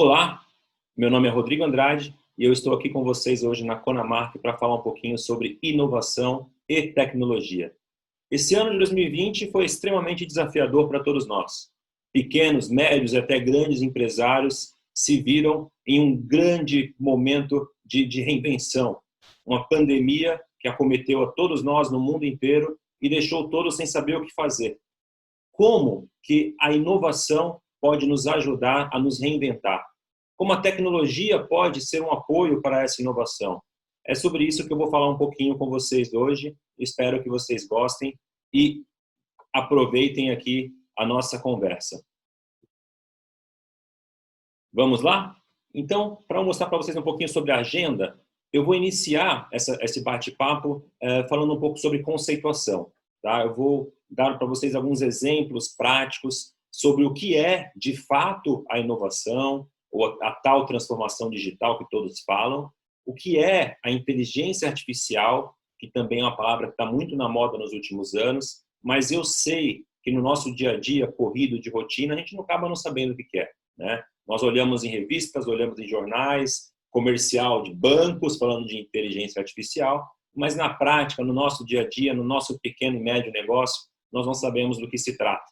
Olá, meu nome é Rodrigo Andrade e eu estou aqui com vocês hoje na Conamark para falar um pouquinho sobre inovação e tecnologia. Esse ano de 2020 foi extremamente desafiador para todos nós. Pequenos, médios e até grandes empresários se viram em um grande momento de reinvenção. Uma pandemia que acometeu a todos nós no mundo inteiro e deixou todos sem saber o que fazer. Como que a inovação pode nos ajudar a nos reinventar? Como a tecnologia pode ser um apoio para essa inovação? É sobre isso que eu vou falar um pouquinho com vocês hoje. Espero que vocês gostem e aproveitem aqui a nossa conversa. Vamos lá? Então, para mostrar para vocês um pouquinho sobre a agenda, eu vou iniciar esse bate-papo falando um pouco sobre conceituação. Tá? Eu vou dar para vocês alguns exemplos práticos sobre o que é, de fato, a inovação, ou a tal transformação digital que todos falam, o que é a inteligência artificial, que também é uma palavra que está muito na moda nos últimos anos, mas eu sei que no nosso dia a dia, corrido de rotina, a gente não acaba não sabendo o que é, né? Nós olhamos em revistas, olhamos em jornais, comercial de bancos falando de inteligência artificial, mas na prática, no nosso dia a dia, no nosso pequeno e médio negócio, nós não sabemos do que se trata.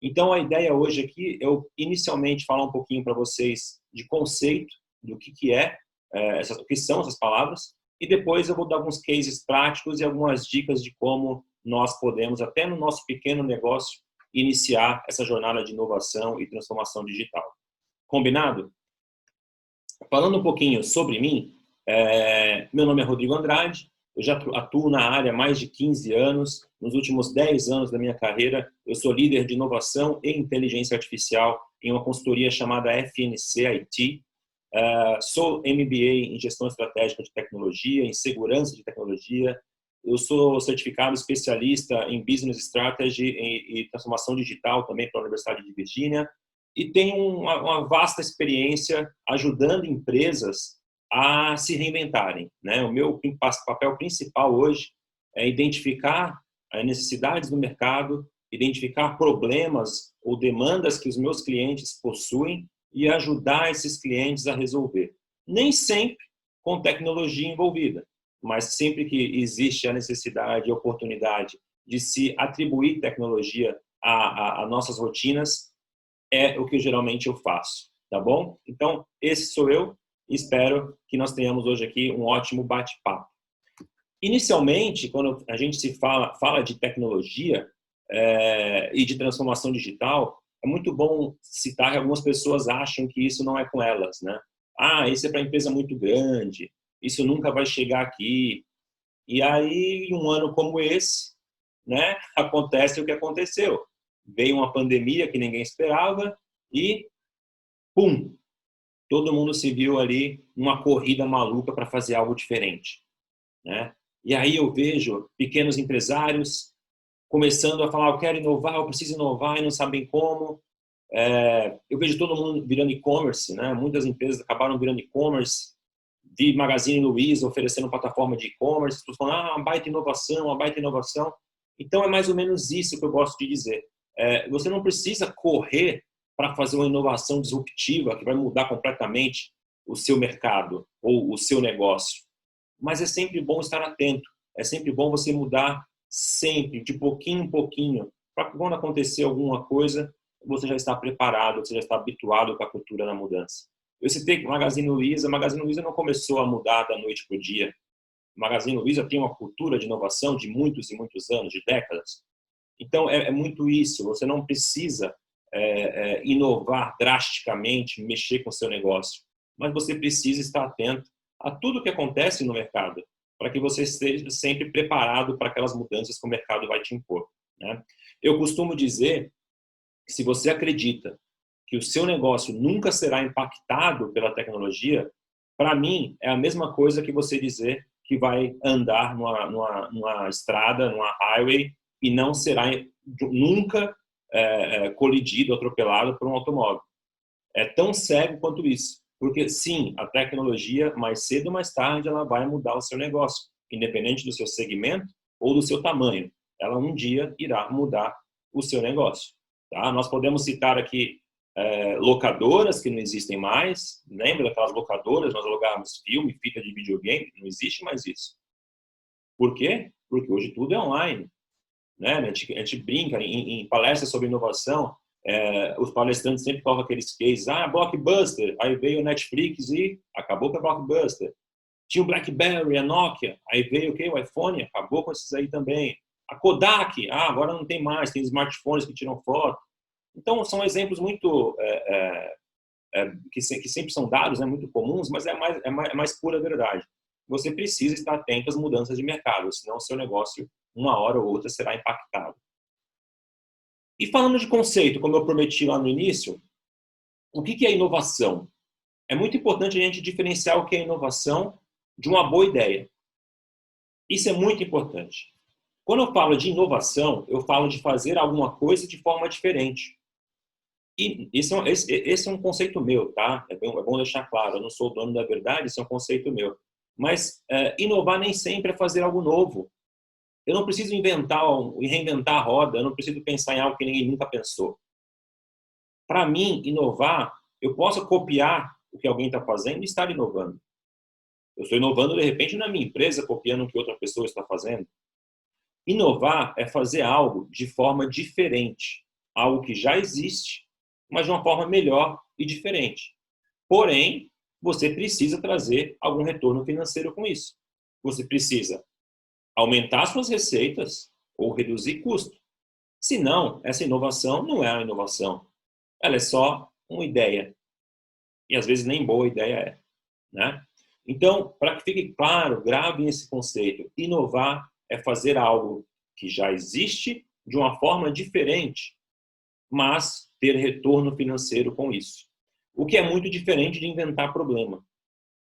Então, a ideia hoje aqui é eu inicialmente falar um pouquinho para vocês de conceito, do que o que são essas palavras, e depois eu vou dar alguns cases práticos e algumas dicas de como nós podemos, até no nosso pequeno negócio, iniciar essa jornada de inovação e transformação digital. Combinado? Falando um pouquinho sobre mim, meu nome é Rodrigo Andrade, eu já atuo na área há mais de 15 anos. Nos últimos 10 anos da minha carreira, eu sou líder de inovação e inteligência artificial em uma consultoria chamada FNC IT. Sou MBA em gestão estratégica de tecnologia, em segurança de tecnologia. Eu sou certificado especialista em business strategy e transformação digital também pela Universidade de Virgínia. E tenho uma vasta experiência ajudando empresas a se reinventarem, né? O meu papel principal hoje é identificar as necessidades do mercado, identificar problemas ou demandas que os meus clientes possuem e ajudar esses clientes a resolver. Nem sempre com tecnologia envolvida, mas sempre que existe a necessidade e a oportunidade de se atribuir tecnologia a nossas rotinas, é o que geralmente eu faço, tá bom? Então, esse sou eu. Espero que nós tenhamos hoje aqui um ótimo bate-papo. Inicialmente, quando a gente se fala de tecnologia e de transformação digital, é muito bom citar que algumas pessoas acham que isso não é com elas, né? Ah, isso é para empresa muito grande, isso nunca vai chegar aqui. E aí, em um ano como esse, né, acontece o que aconteceu. Veio uma pandemia que ninguém esperava e, pum, todo mundo se viu ali numa corrida maluca para fazer algo diferente, né? E aí eu vejo pequenos empresários começando a falar, eu quero inovar, eu preciso inovar e não sabem como. Eu vejo todo mundo virando e-commerce, né? Muitas empresas acabaram virando e-commerce, de Magazine Luiza oferecendo plataforma de e-commerce, as pessoas falando, uma baita inovação, uma baita inovação. Então é mais ou menos isso que eu gosto de dizer. Você não precisa correr para fazer uma inovação disruptiva que vai mudar completamente o seu mercado ou o seu negócio. Mas é sempre bom estar atento, é sempre bom você mudar sempre, de pouquinho em pouquinho, para quando acontecer alguma coisa, você já está preparado, você já está habituado com a cultura da mudança. Eu citei Magazine Luiza, Magazine Luiza não começou a mudar da noite para o dia. Magazine Luiza tem uma cultura de inovação de muitos e muitos anos, de décadas. Então, é muito isso, você não precisa inovar drasticamente, mexer com o seu negócio, mas você precisa estar atento a tudo que acontece no mercado, para que você esteja sempre preparado para aquelas mudanças que o mercado vai te impor, né? Eu costumo dizer que se você acredita que o seu negócio nunca será impactado pela tecnologia, para mim é a mesma coisa que você dizer que vai andar numa estrada, numa highway, e não será nunca colidido, atropelado por um automóvel. É tão cego quanto isso. Porque, sim, a tecnologia, mais cedo ou mais tarde, ela vai mudar o seu negócio, independente do seu segmento ou do seu tamanho. Ela um dia irá mudar o seu negócio. Tá? Nós podemos citar aqui locadoras que não existem mais. Lembra daquelas locadoras? Nós alugávamos filme, fita de videogame. Não existe mais isso. Por quê? Porque hoje tudo é online. Né? A gente brinca em palestras sobre inovação. Os palestrantes sempre colocam aqueles cases. Blockbuster. Aí veio o Netflix e acabou com a Blockbuster. Tinha o BlackBerry, a Nokia. Aí veio o quê? O iPhone. Acabou com esses aí também. A Kodak. Agora não tem mais. Tem smartphones que tiram foto. Então, são exemplos muito que sempre são dados, né, muito comuns, mas é mais pura verdade. Você precisa estar atento às mudanças de mercado, senão o seu negócio, uma hora ou outra, será impactado. E falando de conceito, como eu prometi lá no início, o que é inovação? É muito importante a gente diferenciar o que é inovação de uma boa ideia. Isso é muito importante. Quando eu falo de inovação, eu falo de fazer alguma coisa de forma diferente. E esse é um conceito meu, tá? É bom deixar claro, eu não sou o dono da verdade, esse é um conceito meu. Mas inovar nem sempre é fazer algo novo. Eu não preciso reinventar a roda, eu não preciso pensar em algo que ninguém nunca pensou. Para mim, inovar, eu posso copiar o que alguém está fazendo e estar inovando. Eu estou inovando, de repente, na minha empresa, copiando o que outra pessoa está fazendo. Inovar é fazer algo de forma diferente, algo que já existe, mas de uma forma melhor e diferente. Porém, você precisa trazer algum retorno financeiro com isso. Você precisa aumentar suas receitas ou reduzir custo. Senão, essa inovação não é uma inovação. Ela é só uma ideia. E às vezes nem boa ideia é. Né? Então, para que fique claro, gravem esse conceito. Inovar é fazer algo que já existe de uma forma diferente, mas ter retorno financeiro com isso. O que é muito diferente de inventar problema.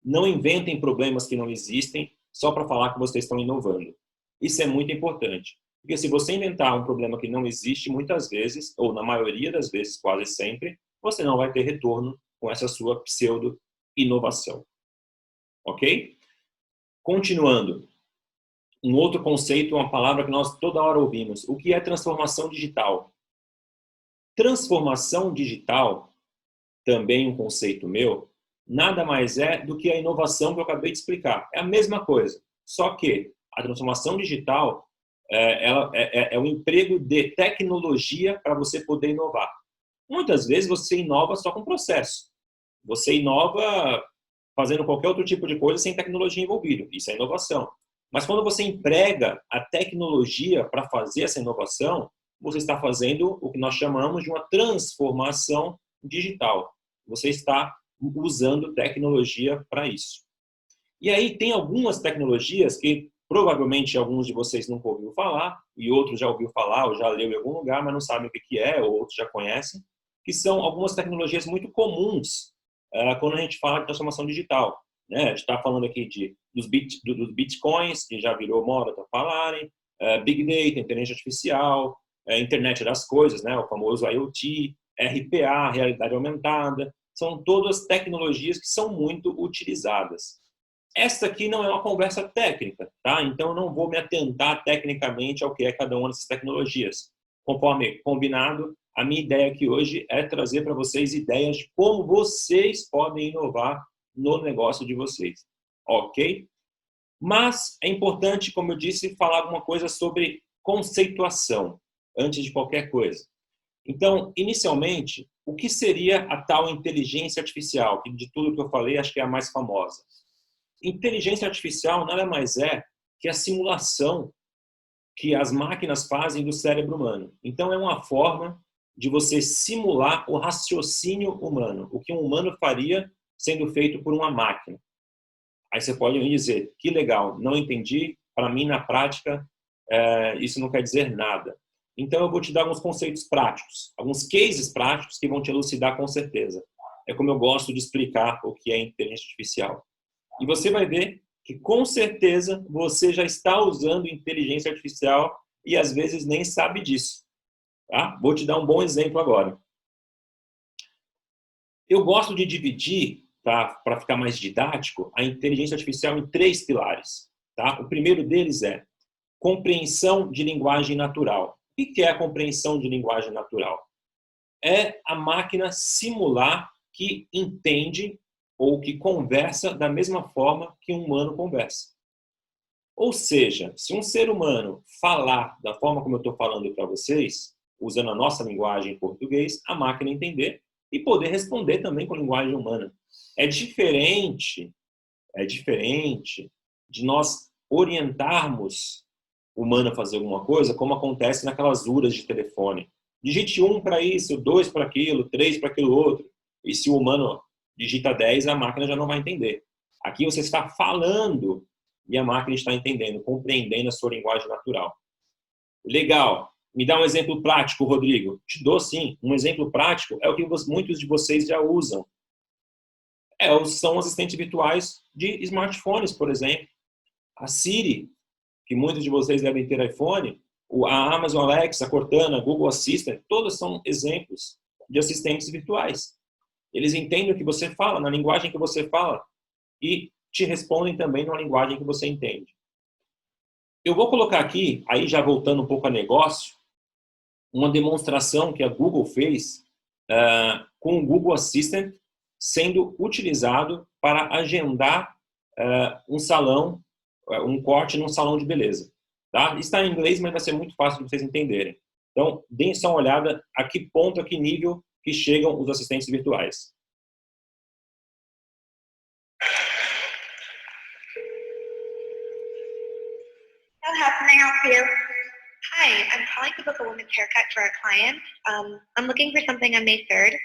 Não inventem problemas que não existem só para falar que vocês estão inovando. Isso é muito importante. Porque se você inventar um problema que não existe, muitas vezes, ou na maioria das vezes, quase sempre, você não vai ter retorno com essa sua pseudo-inovação. Ok? Continuando. Um outro conceito, uma palavra que nós toda hora ouvimos. O que é transformação digital? Transformação digital, também um conceito meu, nada mais é do que a inovação que eu acabei de explicar. É a mesma coisa, só que a transformação digital é o emprego de tecnologia para você poder inovar. Muitas vezes você inova só com processo. Você inova fazendo qualquer outro tipo de coisa sem tecnologia envolvida. Isso é inovação. Mas quando você emprega a tecnologia para fazer essa inovação, você está fazendo o que nós chamamos de uma transformação digital. Você está usando tecnologia para isso. E aí tem algumas tecnologias que provavelmente alguns de vocês nunca ouviram falar, e outros já ouviram falar, ou já leu em algum lugar, mas não sabem o que é, ou outros já conhecem, que são algumas tecnologias muito comuns quando a gente fala de transformação digital. Né? A gente está falando aqui dos bitcoins, que já virou moda para falarem, Big Data, inteligência artificial, internet das coisas, né? O famoso IoT, RPA, realidade aumentada, são todas tecnologias que são muito utilizadas. Esta aqui não é uma conversa técnica, tá? Então eu não vou me atentar tecnicamente ao que é cada uma dessas tecnologias. Conforme combinado, a minha ideia aqui hoje é trazer para vocês ideias de como vocês podem inovar no negócio de vocês, ok? Mas é importante, como eu disse, falar alguma coisa sobre conceituação, antes de qualquer coisa. Então, inicialmente, o que seria a tal inteligência artificial? Que de tudo que eu falei, acho que é a mais famosa. Inteligência artificial nada mais é que a simulação que as máquinas fazem do cérebro humano. Então, é uma forma de você simular o raciocínio humano, o que um humano faria sendo feito por uma máquina. Aí você pode me dizer, que legal, não entendi, para mim, na prática, isso não quer dizer nada. Então, eu vou te dar alguns conceitos práticos, alguns cases práticos que vão te elucidar com certeza. É como eu gosto de explicar o que é inteligência artificial. E você vai ver que, com certeza, você já está usando inteligência artificial e, às vezes, nem sabe disso. Tá? Vou te dar um bom exemplo agora. Eu gosto de dividir, tá, para ficar mais didático, a inteligência artificial em 3 pilares. Tá? O primeiro deles é compreensão de linguagem natural. O que é a compreensão de linguagem natural? é a máquina simular que entende ou que conversa da mesma forma que um humano conversa. Ou seja, se um ser humano falar da forma como eu estou falando para vocês, usando a nossa linguagem em português, a máquina entender e poder responder também com a linguagem humana. É diferente de nós orientarmos o humano a fazer alguma coisa, como acontece naquelas URAs de telefone. Digite 1 para isso, 2 para aquilo, 3 para aquilo outro. E se o humano digita 10, a máquina já não vai entender. Aqui você está falando e a máquina está entendendo, compreendendo a sua linguagem natural. Legal. Me dá um exemplo prático, Rodrigo. Te dou sim. Um exemplo prático é o que muitos de vocês já usam. São assistentes virtuais de smartphones, por exemplo. A Siri, que muitos de vocês devem ter iPhone, a Amazon Alexa, a Cortana, a Google Assistant, todos são exemplos de assistentes virtuais. Eles entendem o que você fala, na linguagem que você fala, e te respondem também na linguagem que você entende. Eu vou colocar aqui, aí já voltando um pouco a negócio, uma demonstração que a Google fez com o Google Assistant sendo utilizado para agendar um salão, um corte num salão de beleza. Tá? Está em inglês, mas vai ser muito fácil de vocês entenderem. Então, deem só uma olhada a que ponto, a que nível que chegam os assistentes virtuais. How can I help you? Hi, I'm calling to book a woman's haircut for a client. I'm looking for something on May 3rd.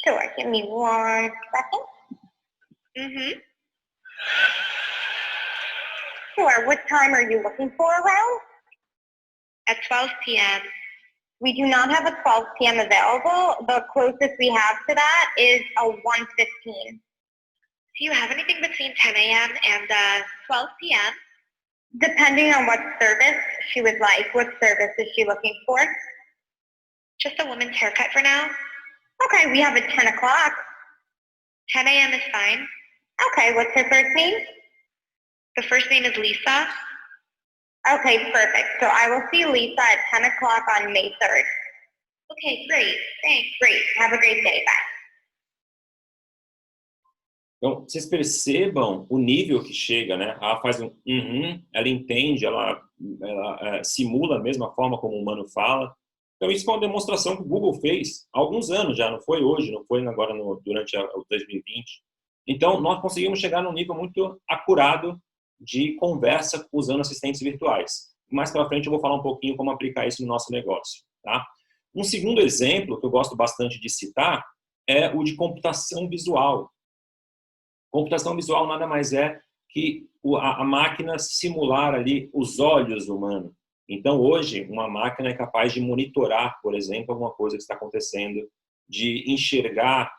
Sure, give me 1 second. Mm-hmm. Sure, what time are you looking for around? At 12 p.m. We do not have a 12 p.m. available. The closest we have to that is a 1:15. Do you have anything between 10 a.m. and 12 p.m.? Depending on what service she would like. What service is she looking for? Just a woman's haircut for now. Okay, we have a 10 o'clock. 10 a.m. is fine. Okay, what's her first name? The first name is Lisa. Okay, perfect. So I will see Lisa at 10 o'clock on May 3rd. Okay, great. Thanks. Great. Have a great day. Bye. Então, vocês percebam o nível que chega, né? Ela faz ela entende, ela simula a mesma forma como o humano fala. Então, isso foi uma demonstração que o Google fez há alguns anos já, não foi hoje, não foi agora durante o 2020. Então, nós conseguimos chegar num nível muito acurado de conversa usando assistentes virtuais. Mais para frente eu vou falar um pouquinho como aplicar isso no nosso negócio. Tá? Um segundo exemplo que eu gosto bastante de citar é o de computação visual. Computação visual nada mais é que a máquina simular ali os olhos humanos. Então, hoje, uma máquina é capaz de monitorar, por exemplo, alguma coisa que está acontecendo, de enxergar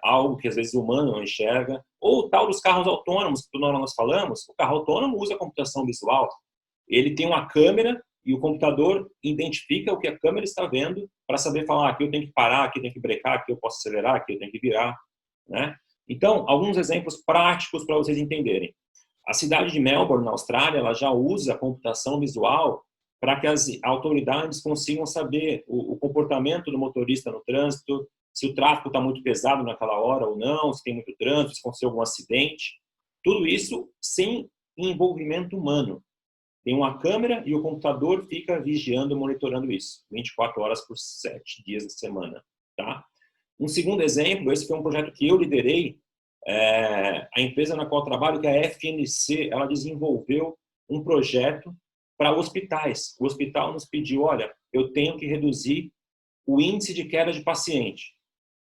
algo que às vezes o humano não enxerga, ou o tal dos carros autônomos, que nós falamos, o carro autônomo usa computação visual. Ele tem uma câmera e o computador identifica o que a câmera está vendo para saber falar, aqui eu tenho que parar, aqui eu tenho que brecar, aqui eu posso acelerar, aqui eu tenho que virar, né? Então, alguns exemplos práticos para vocês entenderem. A cidade de Melbourne, na Austrália, ela já usa a computação visual para que as autoridades consigam saber o comportamento do motorista no trânsito, se o tráfego está muito pesado naquela hora ou não, se tem muito trânsito, se aconteceu algum acidente. Tudo isso sem envolvimento humano. Tem uma câmera e o computador fica vigiando, monitorando isso, 24 horas por 7 dias da semana. Tá? Um segundo exemplo, esse foi um projeto que eu liderei, a empresa na qual eu trabalho, que é a FNC, ela desenvolveu um projeto para hospitais. O hospital nos pediu, olha, eu tenho que reduzir o índice de queda de paciente.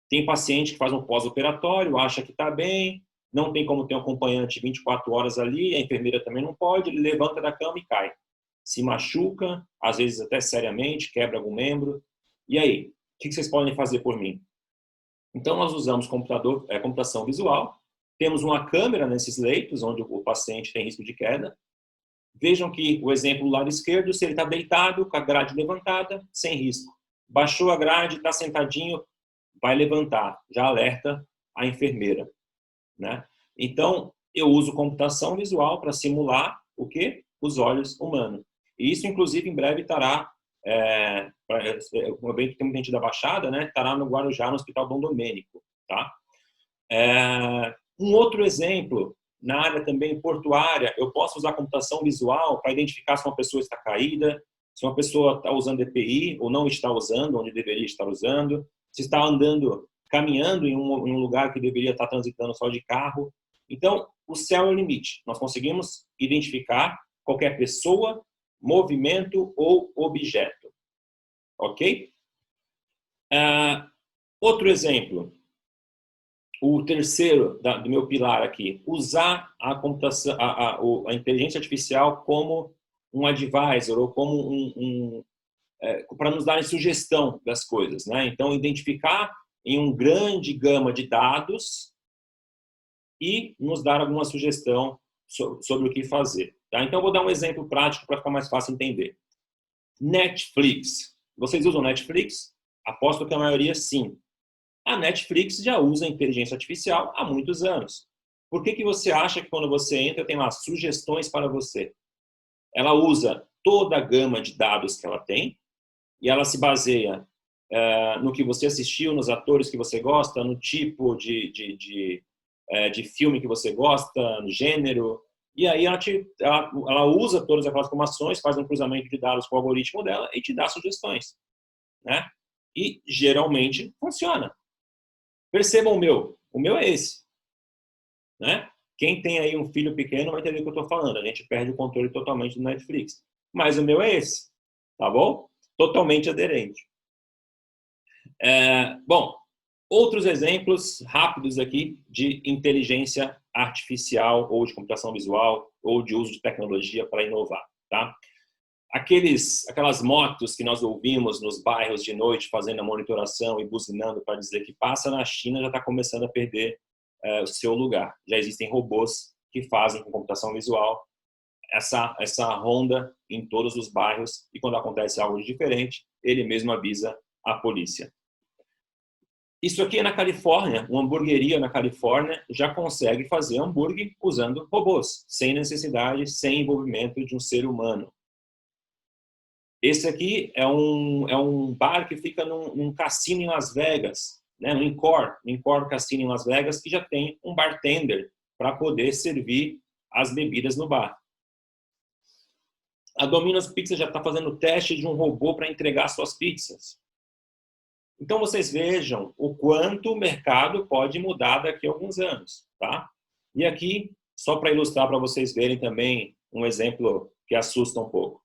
Tem paciente que faz um pós-operatório, acha que está bem, não tem como ter um acompanhante 24 horas ali, a enfermeira também não pode, ele levanta da cama e cai. Se machuca, às vezes até seriamente, quebra algum membro. E aí, o que vocês podem fazer por mim? Então, nós usamos computação visual, temos uma câmera nesses leitos, onde o paciente tem risco de queda. Vejam que o exemplo do lado esquerdo, se ele está deitado, com a grade levantada, sem risco. Baixou a grade, está sentadinho, vai levantar, já alerta a enfermeira. Né? Então, eu uso computação visual para simular o quê? Os olhos humanos. E isso, inclusive, em breve estará um evento que tem muita gente da Baixada, né? Estará no Guarujá, no Hospital Dom Domênico, tá? Um outro exemplo, na área também portuária, eu posso usar computação visual para identificar se uma pessoa está caída, se uma pessoa está usando EPI ou não está usando, onde deveria estar usando, se está andando, caminhando em um lugar que deveria estar transitando só de carro. Então, o céu é o limite. Nós conseguimos identificar qualquer pessoa, movimento ou objeto. Ok? Outro exemplo. O terceiro do meu pilar aqui, usar a computação, a inteligência artificial como um advisor ou como para nos dar sugestão das coisas, né? Então, identificar em um grande gama de dados e nos dar alguma sugestão sobre o que fazer. Tá? Então, vou dar um exemplo prático para ficar mais fácil entender. Netflix. Vocês usam Netflix? Aposto que a maioria sim. A Netflix já usa inteligência artificial há muitos anos. Por que você acha que quando você entra tem lá sugestões para você? Ela usa toda a gama de dados que ela tem e ela se baseia no que você assistiu, nos atores que você gosta, no tipo de filme que você gosta, no gênero. E aí ela usa todas aquelas informações, faz um cruzamento de dados com o algoritmo dela e te dá sugestões, né? E geralmente funciona. Percebam o meu é esse, né? Quem tem aí um filho pequeno vai entender o que eu estou falando. A gente perde o controle totalmente do Netflix. Mas o meu é esse, tá bom? Totalmente aderente. Bom, outros exemplos rápidos aqui de inteligência artificial ou de computação visual ou de uso de tecnologia para inovar, tá? Aquelas motos que nós ouvimos nos bairros de noite fazendo a monitoração e buzinando para dizer que passa, na China já está começando a perder o seu lugar. Já existem robôs que fazem com computação visual essa ronda em todos os bairros e quando acontece algo de diferente, ele mesmo avisa a polícia. Isso aqui é na Califórnia, uma hamburgueria na Califórnia já consegue fazer hambúrguer usando robôs, sem necessidade, sem envolvimento de um ser humano. Esse aqui é um bar que fica num cassino em Las Vegas, né? no Encore Cassino em Las Vegas, que já tem um bartender para poder servir as bebidas no bar. A Domino's Pizza já está fazendo teste de um robô para entregar suas pizzas. Então, vocês vejam o quanto o mercado pode mudar daqui a alguns anos, tá? E aqui, só para ilustrar para vocês verem também um exemplo que assusta um pouco.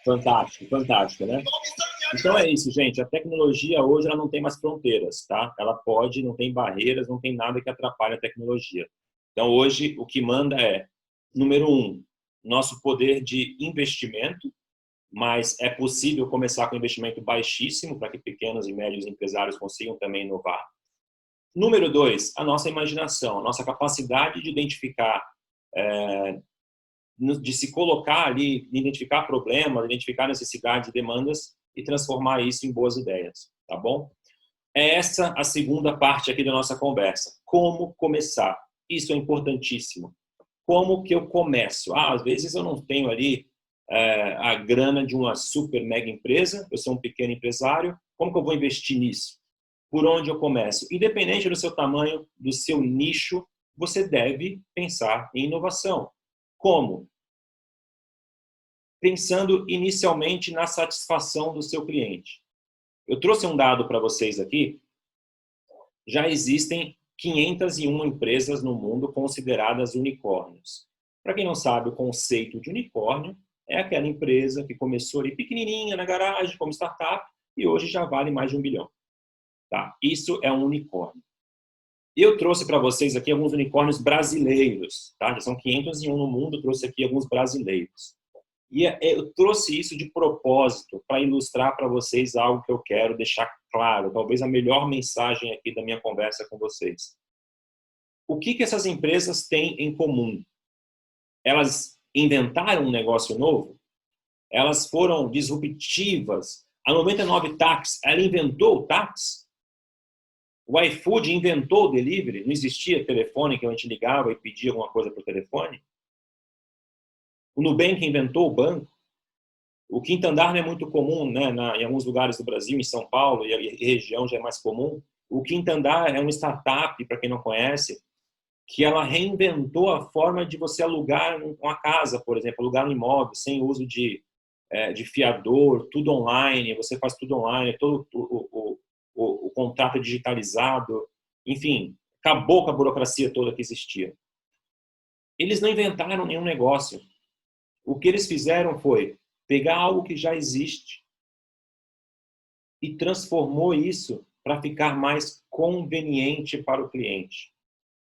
Fantástico, fantástico, né? Então é isso, gente. A tecnologia hoje ela não tem mais fronteiras, tá? Ela pode, não tem barreiras, não tem nada que atrapalhe a tecnologia. Então hoje o que manda é, número 1, nosso poder de investimento, mas é possível começar com investimento baixíssimo para que pequenos e médios empresários consigam também inovar. Número 2, a nossa imaginação, a nossa capacidade de identificar de se colocar ali, identificar problemas, identificar necessidades e demandas e transformar isso em boas ideias, tá bom? É essa a segunda parte aqui da nossa conversa. Como começar? Isso é importantíssimo. Como que eu começo? Às vezes eu não tenho ali a grana de uma super mega empresa, eu sou um pequeno empresário, como que eu vou investir nisso? Por onde eu começo? Independente do seu tamanho, do seu nicho, você deve pensar em inovação. Como? Pensando inicialmente na satisfação do seu cliente. Eu trouxe um dado para vocês aqui. Já existem 501 empresas no mundo consideradas unicórnios. Para quem não sabe, o conceito de unicórnio é aquela empresa que começou ali pequenininha na garagem como startup e hoje já vale mais de 1 bilhão. Tá? Isso é um unicórnio. Eu trouxe para vocês aqui alguns unicórnios brasileiros, tá? Já são 501 no mundo, trouxe aqui alguns brasileiros. E eu trouxe isso de propósito para ilustrar para vocês algo que eu quero deixar claro, talvez a melhor mensagem aqui da minha conversa com vocês. O que essas empresas têm em comum? Elas inventaram um negócio novo, elas foram disruptivas. A 99 Táxi, ela inventou o táxi. O iFood inventou o delivery. Não existia telefone que a gente ligava e pedia alguma coisa por telefone. O Nubank inventou o banco. O quinto andar não é muito comum, né? Em alguns lugares do Brasil, em São Paulo e região já é mais comum. O quinto andar é uma startup, para quem não conhece, que ela reinventou a forma de você alugar uma casa, por exemplo, alugar um imóvel sem uso de fiador, tudo online, você faz tudo online, todo o contrato é digitalizado, enfim, acabou com a burocracia toda que existia. Eles não inventaram nenhum negócio. O que eles fizeram foi pegar algo que já existe e transformou isso para ficar mais conveniente para o cliente.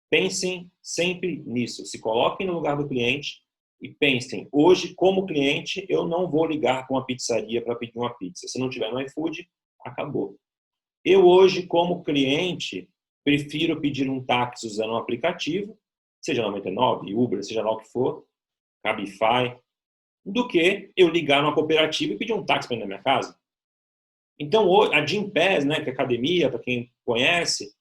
Pensem sempre nisso. Se coloquem no lugar do cliente e pensem, hoje, como cliente, eu não vou ligar com a pizzaria para pedir uma pizza. Se não tiver no iFood, acabou. Eu hoje, como cliente, prefiro pedir um táxi usando um aplicativo, seja 99, Uber, seja lá o que for, Cabify, do que eu ligar numa cooperativa e pedir um táxi para ir na minha casa. Então, a Gympass, né, que é academia, para quem conhece,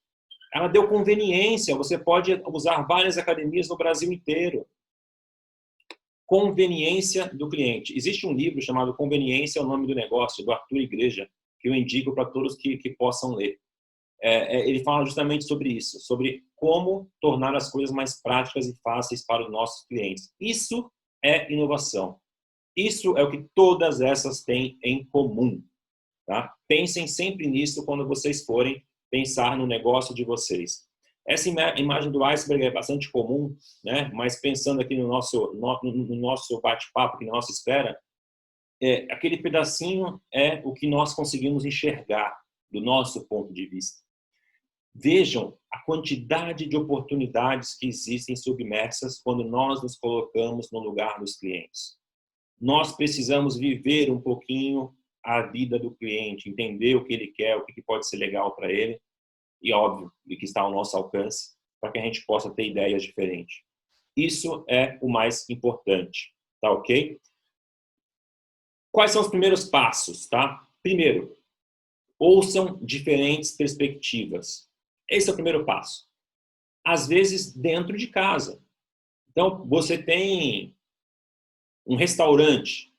ela deu conveniência. Você pode usar várias academias no Brasil inteiro. Conveniência do cliente. Existe um livro chamado Conveniência é o Nome do Negócio, do Arthur Igreja, que eu indico para todos que possam ler. Ele fala justamente sobre isso, sobre como tornar as coisas mais práticas e fáceis para os nossos clientes. Isso é inovação. Isso é o que todas essas têm em comum. Tá? Pensem sempre nisso quando vocês forem pensar no negócio de vocês. Essa imagem do iceberg é bastante comum, né? Mas pensando aqui no nosso bate-papo, aqui na nossa espera, aquele pedacinho é o que nós conseguimos enxergar do nosso ponto de vista. Vejam a quantidade de oportunidades que existem submersas quando nós nos colocamos no lugar dos clientes. Nós precisamos viver um pouquinho a vida do cliente, entender o que ele quer, o que pode ser legal para ele, e óbvio, e que está ao nosso alcance, para que a gente possa ter ideias diferentes. Isso é o mais importante, tá ok? Quais são os primeiros passos, tá? Primeiro, ouçam diferentes perspectivas. Esse é o primeiro passo. Às vezes, dentro de casa. Então, você tem um restaurante.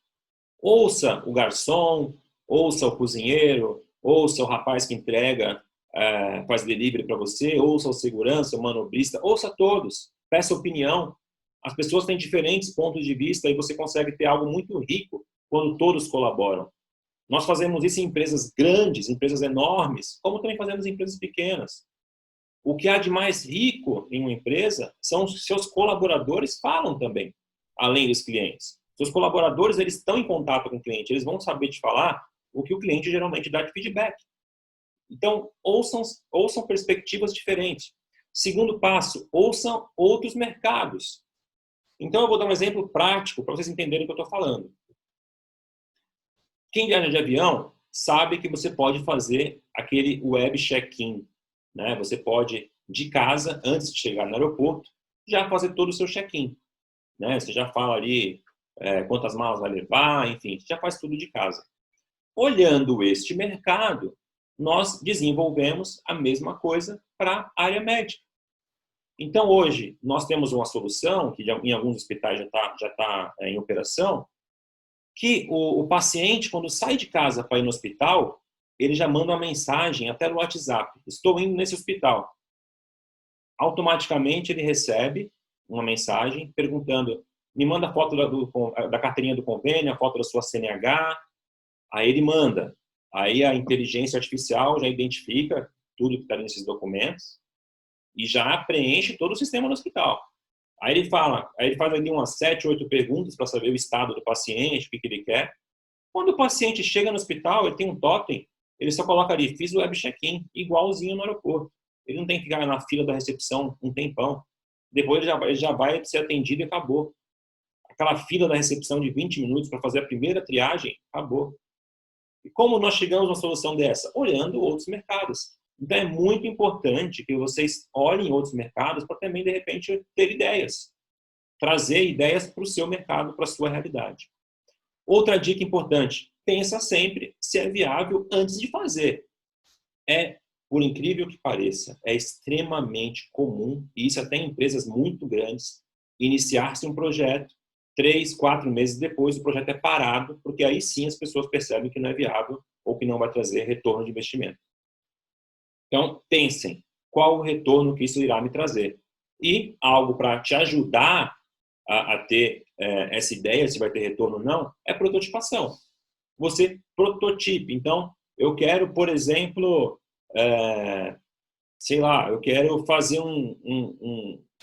Ouça o garçom, ouça o cozinheiro, ouça o rapaz que entrega, faz delivery para você, ouça o segurança, o manobrista, ouça todos, peça opinião. As pessoas têm diferentes pontos de vista e você consegue ter algo muito rico quando todos colaboram. Nós fazemos isso em empresas grandes, empresas enormes, como também fazemos em empresas pequenas. O que há de mais rico em uma empresa são os seus colaboradores falam também, além dos clientes. Seus colaboradores, eles estão em contato com o cliente, eles vão saber te falar o que o cliente geralmente dá de feedback. Então, ouçam perspectivas diferentes. Segundo passo, ouçam outros mercados. Então, eu vou dar um exemplo prático para vocês entenderem o que eu estou falando. Quem viaja de avião sabe que você pode fazer aquele web check-in, né? Você pode, de casa, antes de chegar no aeroporto, já fazer todo o seu check-in, né? Você já fala ali quantas malas vai levar, enfim, já faz tudo de casa. Olhando este mercado, nós desenvolvemos a mesma coisa para a área médica. Então, hoje, nós temos uma solução, que em alguns hospitais já tá em operação, que o paciente, quando sai de casa para ir no hospital, ele já manda uma mensagem até no WhatsApp. Estou indo nesse hospital. Automaticamente, ele recebe uma mensagem perguntando, me manda a foto da carteirinha do convênio, a foto da sua CNH. Aí ele manda. Aí a inteligência artificial já identifica tudo que está nesses documentos e já preenche todo o sistema do hospital. Aí ele faz ali umas 7, 8 perguntas para saber o estado do paciente, o que ele quer. Quando o paciente chega no hospital, ele tem um totem, ele só coloca ali, fiz o web check-in, igualzinho no aeroporto. Ele não tem que ficar na fila da recepção um tempão. Depois ele já vai ser atendido e acabou. Aquela fila da recepção de 20 minutos para fazer a primeira triagem, acabou. E como nós chegamos a uma solução dessa? Olhando outros mercados. Então, é muito importante que vocês olhem outros mercados para também, de repente, ter ideias. trazer ideias para o seu mercado, para a sua realidade. Outra dica importante, pensa sempre se é viável antes de fazer. Por incrível que pareça, é extremamente comum, e isso até em empresas muito grandes, iniciar-se um projeto, 3, 4 meses depois o projeto é parado, porque aí sim as pessoas percebem que não é viável ou que não vai trazer retorno de investimento. Então, pensem, qual o retorno que isso irá me trazer? E algo para te ajudar a ter essa ideia, se vai ter retorno ou não, é prototipação. Você prototipe. Então, eu quero, por exemplo, sei lá, eu quero fazer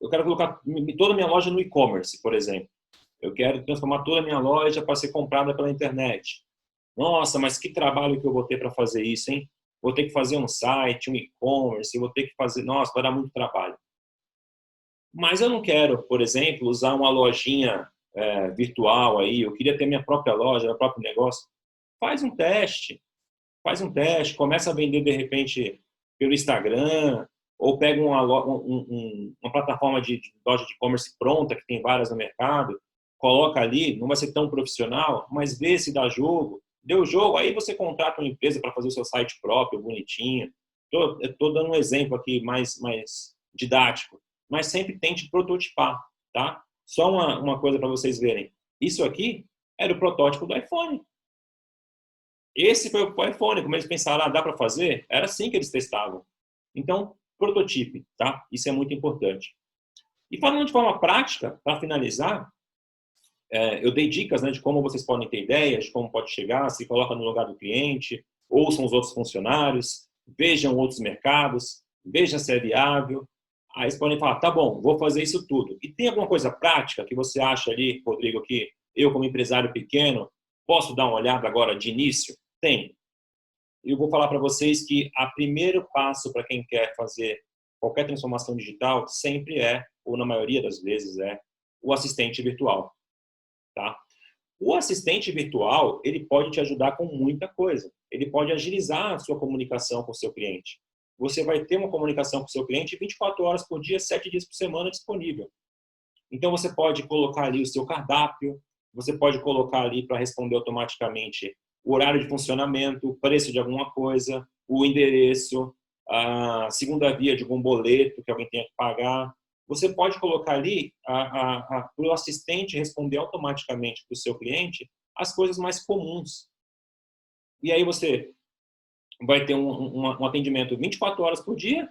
eu quero colocar toda a minha loja no e-commerce, por exemplo. Eu quero transformar toda a minha loja para ser comprada pela internet. Nossa, mas que trabalho que eu vou ter para fazer isso, hein? Vou ter que fazer um site, um e-commerce, vou ter que fazer... Nossa, vai dar muito trabalho. Mas eu não quero, por exemplo, usar uma lojinha virtual aí. Eu queria ter minha própria loja, meu próprio negócio. Faz um teste, começa a vender de repente pelo Instagram, ou pega uma plataforma de loja de e-commerce pronta, que tem várias no mercado, coloca ali, não vai ser tão profissional, mas vê se dá jogo. Deu jogo, aí você contrata uma empresa para fazer o seu site próprio, bonitinho. Estou dando um exemplo aqui mais didático, mas sempre tente prototipar, tá? Só uma coisa para vocês verem. Isso aqui era o protótipo do iPhone. Esse foi o iPhone, como eles pensaram, dá para fazer? Era assim que eles testavam. Então, prototipe, tá? Isso é muito importante. E falando de forma prática, para finalizar, eu dei dicas, né, de como vocês podem ter ideias, de como pode chegar, se coloca no lugar do cliente, ouçam os outros funcionários, vejam outros mercados, vejam se é viável. Aí vocês podem falar, tá bom, vou fazer isso tudo. E tem alguma coisa prática que você acha ali, Rodrigo, que eu como empresário pequeno posso dar uma olhada agora de início? Tem. Eu vou falar para vocês que o primeiro passo para quem quer fazer qualquer transformação digital sempre ou na maioria das vezes o assistente virtual. Tá? O assistente virtual, ele pode te ajudar com muita coisa. Ele pode agilizar a sua comunicação com o seu cliente. Você vai ter uma comunicação com o seu cliente 24 horas por dia, 7 dias por semana disponível. Então, você pode colocar ali o seu cardápio, você pode colocar ali para responder automaticamente o horário de funcionamento, o preço de alguma coisa, o endereço, a segunda via de algum boleto que alguém tenha que pagar. Você pode colocar ali para o assistente responder automaticamente para o seu cliente as coisas mais comuns. E aí você vai ter um atendimento 24 horas por dia,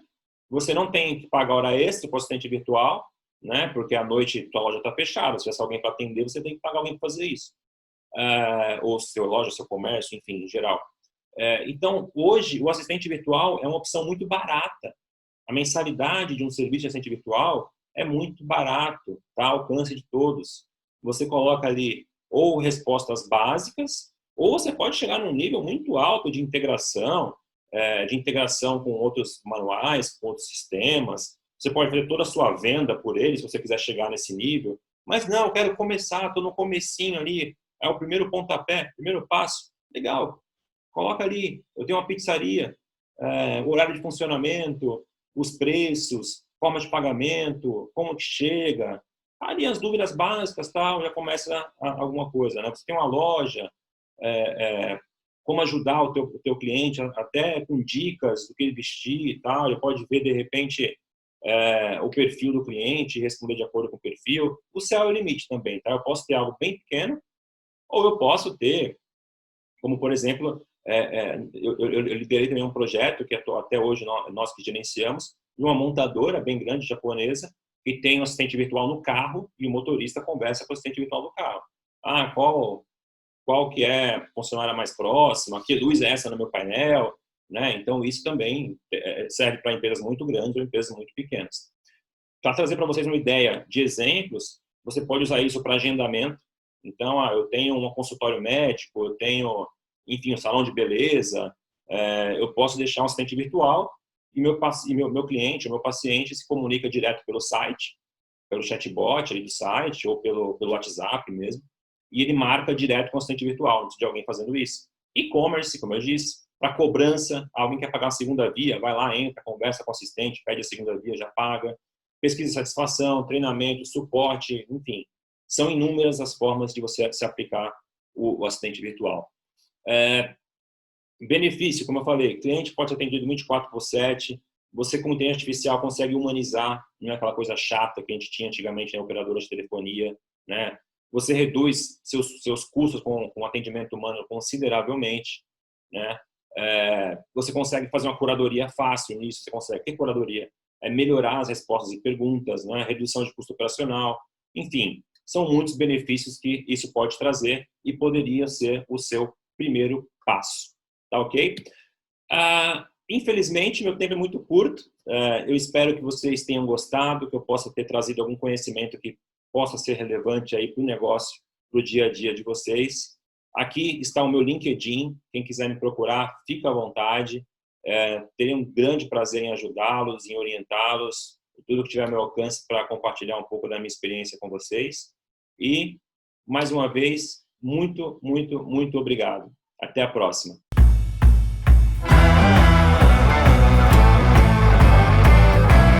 você não tem que pagar hora extra para o assistente virtual, né? Porque à noite tua loja está fechada, se tivesse alguém para atender, você tem que pagar alguém para fazer isso. Ou seu loja, seu comércio, enfim, em geral. Então, hoje, o assistente virtual é uma opção muito barata. A mensalidade de um serviço de assistente virtual é muito barato, tá? Ao alcance de todos. Você coloca ali ou respostas básicas, ou você pode chegar num nível muito alto de integração com outros manuais, com outros sistemas. Você pode fazer toda a sua venda por ele, se você quiser chegar nesse nível. Mas não, eu quero começar, estou no comecinho ali, é o primeiro pontapé, primeiro passo. Legal, coloca ali, eu tenho uma pizzaria, o horário de funcionamento, os preços, forma de pagamento, como que chega. Ali as dúvidas básicas, tal, já começa alguma coisa, né? Você tem uma loja, como ajudar o teu cliente, até com dicas do que ele vestir e tal. Ele pode ver, de repente, o perfil do cliente e responder de acordo com o perfil. O céu é o limite também, tá? Eu posso ter algo bem pequeno, ou eu posso ter, como por exemplo, eu liderei também um projeto que até hoje nós que gerenciamos, de uma montadora bem grande japonesa, que tem um assistente virtual no carro e o motorista conversa com o assistente virtual do carro. Qual que é a funcionária mais próxima? Que luz é essa no meu painel? Né? Então, isso também serve para empresas muito grandes ou empresas muito pequenas. Para trazer para vocês uma ideia de exemplos, você pode usar isso para agendamento. Então, eu tenho um consultório médico, eu tenho, enfim, um salão de beleza, eu posso deixar um assistente virtual e meu cliente, o meu paciente se comunica direto pelo site, pelo chatbot ali do site ou pelo WhatsApp mesmo, e ele marca direto com o assistente virtual, antes de alguém fazendo isso. E-commerce, como eu disse, para cobrança, alguém quer pagar a segunda via, vai lá, entra, conversa com o assistente, pede a segunda via, já paga. pesquisa de satisfação, treinamento, suporte, enfim. São inúmeras as formas de você se aplicar o assistente virtual. Benefício, como eu falei, cliente pode ser atendido 24/7, você com inteligência artificial consegue humanizar, não é aquela coisa chata que a gente tinha antigamente na operadora de telefonia, né? Você reduz seus custos com atendimento humano consideravelmente, né? Você consegue fazer uma curadoria fácil nisso, você consegue. Que curadoria? É melhorar as respostas e perguntas, né? Redução de custo operacional, enfim, são muitos benefícios que isso pode trazer e poderia ser o seu primeiro passo, tá ok? Infelizmente, meu tempo é muito curto, eu espero que vocês tenham gostado, que eu possa ter trazido algum conhecimento que possa ser relevante aí para o negócio, para o dia a dia de vocês. Aqui está o meu LinkedIn, quem quiser me procurar, fica à vontade. Terei um grande prazer em ajudá-los, em orientá-los, tudo que tiver ao meu alcance para compartilhar um pouco da minha experiência com vocês. E, mais uma vez, muito, muito, muito obrigado. Até a próxima.